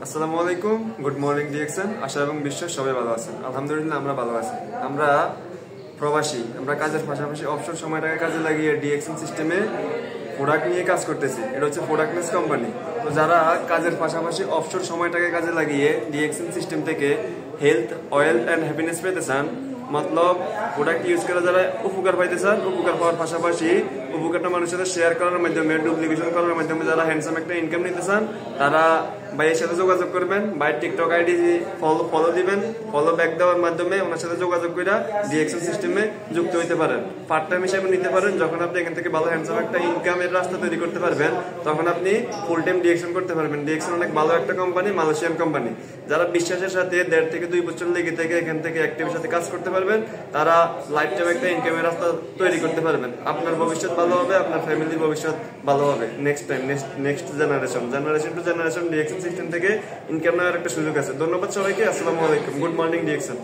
আসসালামু আলাইকুম, good morning DXN. আশা এবং বিশ্বাস সবাই ভালো আছেন। আলহামদুলিল্লাহ আমরা ভালো আছি। আমরা প্রবাসী, আমরা কাজের পাশাপাশি অবসর সময়টাকে কাজে লাগিয়ে ডিএক্সএন সিস্টেমে প্রোডাক্ট নিয়ে কাজ করতেছি। এটা হচ্ছে প্রোডাক্টনেস কোম্পানি। তো যারা কাজের পাশাপাশি অবসর সময়টাকে কাজে লাগিয়ে ডিএক্সএন সিস্টেম থেকে হেলথ, ওয়েলথ অ্যান্ড হ্যাপিনেস পেতে চান, মতলব প্রোডাক্ট ইউজ করে যারা উপকার পাইতে চান, উপকার পাওয়ার পাশাপাশি উপকারটা মানুষের সাথে শেয়ার করার মাধ্যমে, ডুপ্লিকেশন করার মাধ্যমে যারা হ্যান্ডসাম একটা ইনকাম নিতে চান, তারা ভাইয়ের সাথে যোগাযোগ করবেন। ভাইয়ের টিকটক আইডি ফলো দিবেন, ফলো ব্যাক দেওয়ার মাধ্যমে ওনার সাথে যোগাযোগ করে ডিএক্সএন সিস্টেমে যুক্ত হইতে পারেন। পার্ট টাইম হিসেবে নিতে পারেন। যখন আপনি এখান থেকে ভালো হ্যান্ডসাম একটা ইনকামের রাস্তা তৈরি করতে পারবেন, তখন আপনি ফুল টাইম ডিএক্সএন করতে পারবেন। ডিএক্সএন অনেক ভালো একটা কোম্পানি, মালয়েশিয়ান কোম্পানি। যারা বিশ্বাসের সাথে 1.5 থেকে 2 বছর লেগে থেকে এখান থেকে অ্যাক্টিভের সাথে কাজ করতে পারবেন, তারা লাইফ টাইম একটা ইনকামের রাস্তা তৈরি করতে পারবেন। আপনার ভবিষ্যৎ ভালো হবে, আপনার ফ্যামিলির ভবিষ্যৎ ভালো হবে। Next generation to generation DXN system থেকে ইনকাম নেওয়ার একটা সুযোগ আছে। ধন্যবাদ সবাইকে। আসসালামু আলাইকুম, গুড মর্নিং ডিএক্সএন।